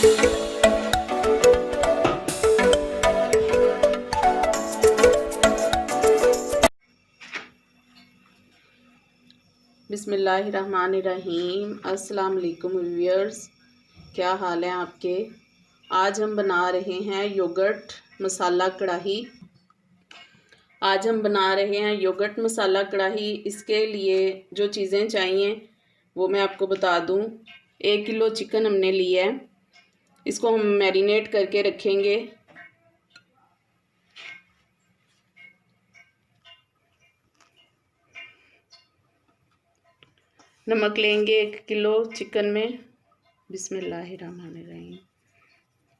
बिस्मिल्लाहिर्रहमानिर्रहीम। अस्सलाम वालेकुम व्यूअर्स, क्या हाल है आपके। आज हम बना रहे हैं योगर्ट मसाला कढ़ाई। इसके लिए जो चीज़ें चाहिए वो मैं आपको बता दूं। 1 किलो चिकन हमने लिया है, इसको हम मैरिनेट करके रखेंगे। नमक लेंगे 1 किलो चिकन में। बिस्मिल्लाहिर्रहमानिर्रहीम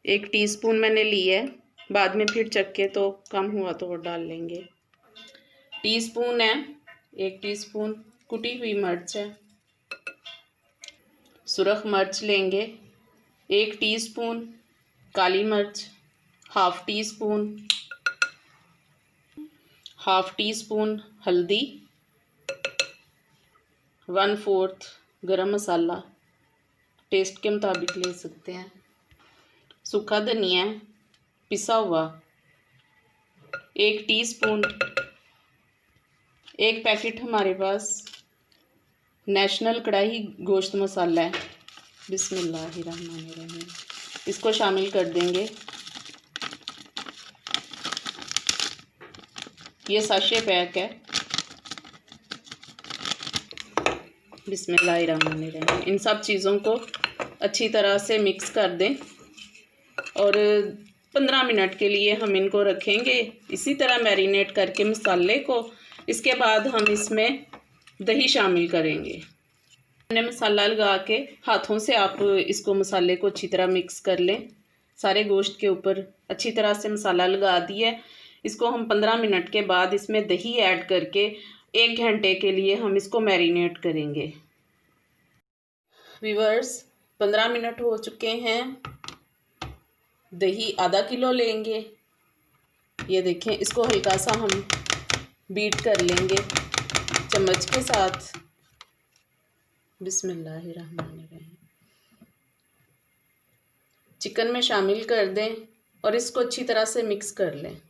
1 टीस्पून मैंने लिया है, बाद में फिर चख के तो कम हुआ तो और डाल लेंगे। टीस्पून है 1 टीस्पून। कुटी हुई मिर्च है, सुरख मिर्च लेंगे 1 टीस्पून। काली मिर्च हाफ टीस्पून हल्दी, 1/4 गरम मसाला, टेस्ट के मुताबिक ले सकते हैं। सूखा धनिया पिसा हुआ 1 टीस्पून। 1 पैकेट हमारे पास नेशनल कढ़ाई गोश्त मसाला है। बिस्मिल्लाहिर्रहमानिर्रहीम इसको शामिल कर देंगे। ये साशे पैक है। बिस्मिल्लाहिर्रहमानिर्रहीम इन सब चीज़ों को अच्छी तरह से मिक्स कर दें और 15 मिनट के लिए हम इनको रखेंगे इसी तरह मैरिनेट करके मसाले को। इसके बाद हम इसमें दही शामिल करेंगे। हमने मसाला लगा के हाथों से आप इसको मसाले को अच्छी तरह मिक्स कर लें। सारे गोश्त के ऊपर अच्छी तरह से मसाला लगा दिया। इसको हम 15 मिनट के बाद इसमें दही ऐड करके 1 घंटे के लिए हम इसको मैरिनेट करेंगे। व्यूअर्स 15 मिनट हो चुके हैं। दही आधा किलो लेंगे। ये देखें, इसको हल्का सा हम बीट कर लेंगे चम्मच के साथ। बिस्मिल्लाहिर्रहमानिर्रहीम चिकन में शामिल कर दें और इसको अच्छी तरह से मिक्स कर लें।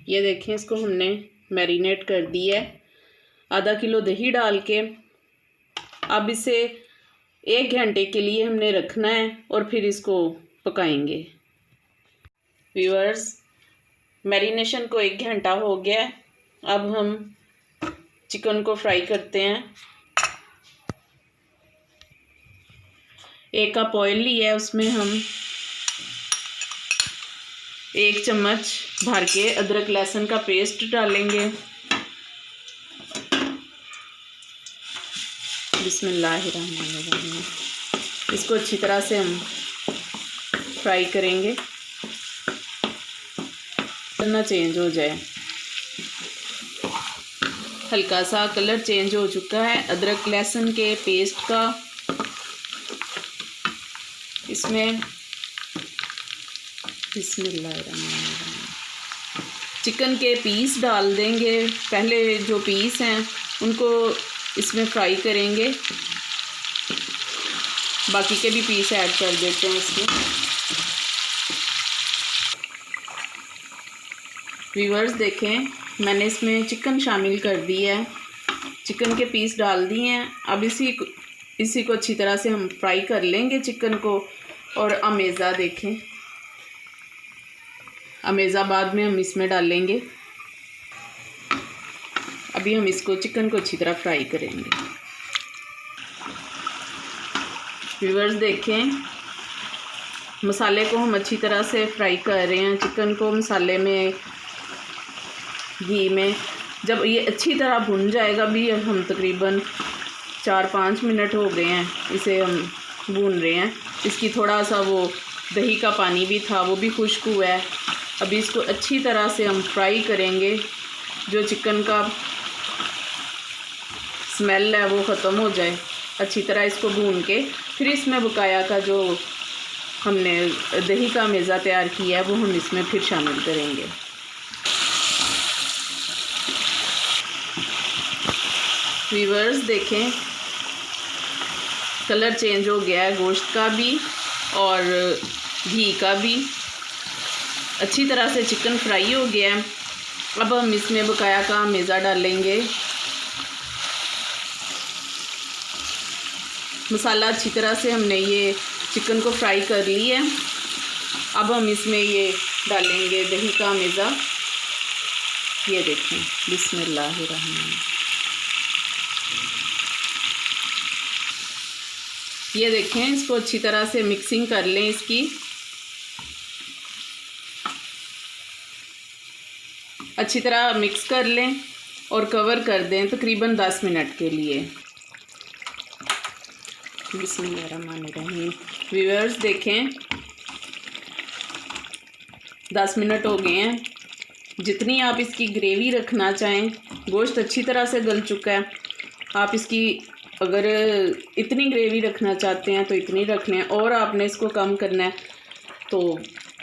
ये देखें, इसको हमने मैरिनेट कर दिया है आधा किलो दही डाल के। अब इसे 1 घंटे के लिए हमने रखना है और फिर इसको पकाएंगे। व्यूअर्स मैरिनेशन को 1 घंटा हो गया है। अब हम चिकन को फ्राई करते हैं। 1 कप ऑयल लिया है, उसमें हम 1 चम्मच भर के अदरक लहसुन का पेस्ट डालेंगे। बिस्मिल्लाहिर्रहमानिर्रहीम इसको अच्छी तरह से हम फ्राई करेंगे, कलर चेंज हो जाए। हल्का सा कलर चेंज हो चुका है अदरक लहसुन के पेस्ट का। इसमें बिस्मिल्लाहिर्रहमानिर्रहीम चिकन के पीस डाल देंगे। पहले जो पीस हैं उनको इसमें फ्राई करेंगे, बाकी के भी पीस ऐड कर देते हैं इसमें। व्यूअर्स देखें, मैंने इसमें चिकन शामिल कर दिया है, चिकन के पीस डाल दिए हैं। अब इसी को अच्छी तरह से हम फ्राई कर लेंगे चिकन को। और अमेज़ा देखें, अमेज़ा बाद में हम इसमें डालेंगे। अभी हम इसको चिकन को अच्छी तरह फ्राई करेंगे। व्यूअर्स देखें, मसाले को हम अच्छी तरह से फ्राई कर रहे हैं। चिकन को मसाले में घी में जब ये अच्छी तरह भुन जाएगा, भी हम तकरीबन 4-5 मिनट हो गए हैं इसे हम भून रहे हैं। इसकी थोड़ा सा वो दही का पानी भी था, वो भी खुश्क हुआ है। अभी इसको अच्छी तरह से हम फ्राई करेंगे। जो चिकन का स्मेल है वो ख़त्म हो जाए, अच्छी तरह इसको भून के फिर इसमें बकाया का जो हमने दही का मेज़ा तैयार किया है वो हम इसमें फिर शामिल करेंगे। व्यूअर्स देखें, कलर चेंज हो गया है गोश्त का भी और घी का भी। अच्छी तरह से चिकन फ्राई हो गया है। अब हम इसमें बकाया का मेज़ा डालेंगे। मसाला अच्छी तरह से हमने ये चिकन को फ्राई कर लिया है। अब हम इसमें ये डालेंगे दही का मेज़ा। ये देखें, बिस्मिल्लाहिर्रहमान। ये देखें, इसको अच्छी तरह से मिक्सिंग कर लें इसकी। अच्छी तरह मिक्स कर लें और कवर कर दें तकरीबन 10 मिनट के लिए। बिस्मिल्लाहिर्रहमानिर्रहीम। व्यूअर्स देखें, 10 मिनट हो गए हैं। जितनी आप इसकी ग्रेवी रखना चाहें, गोश्त अच्छी तरह से गल चुका है। आप इसकी अगर इतनी ग्रेवी रखना चाहते हैं तो इतनी रख लें, और आपने इसको कम करना है तो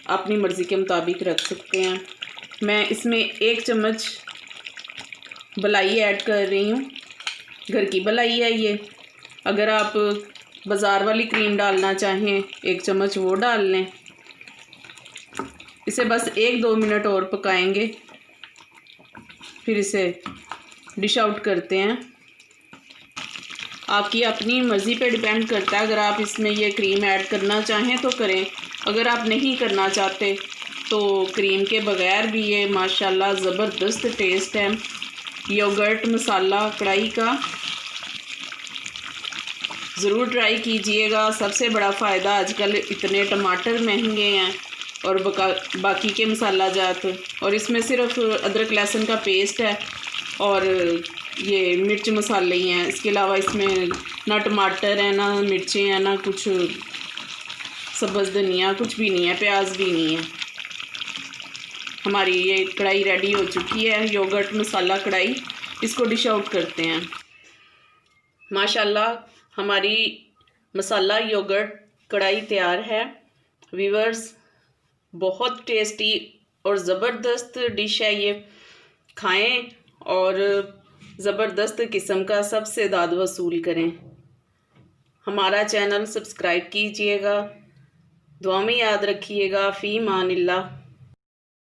अपनी मर्ज़ी के मुताबिक रख सकते हैं। मैं इसमें 1 चम्मच मलाई ऐड कर रही हूँ। घर की मलाई है ये। अगर आप बाज़ार वाली क्रीम डालना चाहें 1 चम्मच वो डाल लें। इसे बस 1-2 मिनट और पकाएंगे, फिर इसे डिश आउट करते हैं। आपकी अपनी मर्ज़ी पे डिपेंड करता है। अगर आप इसमें ये क्रीम ऐड करना चाहें तो करें, अगर आप नहीं करना चाहते तो क्रीम के बगैर भी ये माशाल्लाह ज़बरदस्त टेस्ट है। योगर्ट मसाला कढ़ाई का ज़रूर ट्राई कीजिएगा। सबसे बड़ा फ़ायदा, आजकल इतने टमाटर महंगे हैं और बाकी के मसाला जात, और इसमें सिर्फ अदरक लहसुन का पेस्ट है और ये मिर्च मसाले ही हैं। इसके अलावा इसमें ना टमाटर है, ना मिर्चें हैं, ना कुछ सब्ज़ धनिया, कुछ भी नहीं है, प्याज भी नहीं है। हमारी ये कढ़ाई रेडी हो चुकी है, योगर्ट मसाला कढ़ाई। इसको डिश आउट करते हैं। माशाल्लाह हमारी मसाला योगर्ट कढ़ाई तैयार है। व्यूअर्स, बहुत टेस्टी और ज़बरदस्त डिश है ये। खाएं और ज़बरदस्त किस्म का सबसे दाद वसूल करें। हमारा चैनल सब्सक्राइब कीजिएगा। दुआ में याद रखिएगा। फ़ी मानिल्लाह।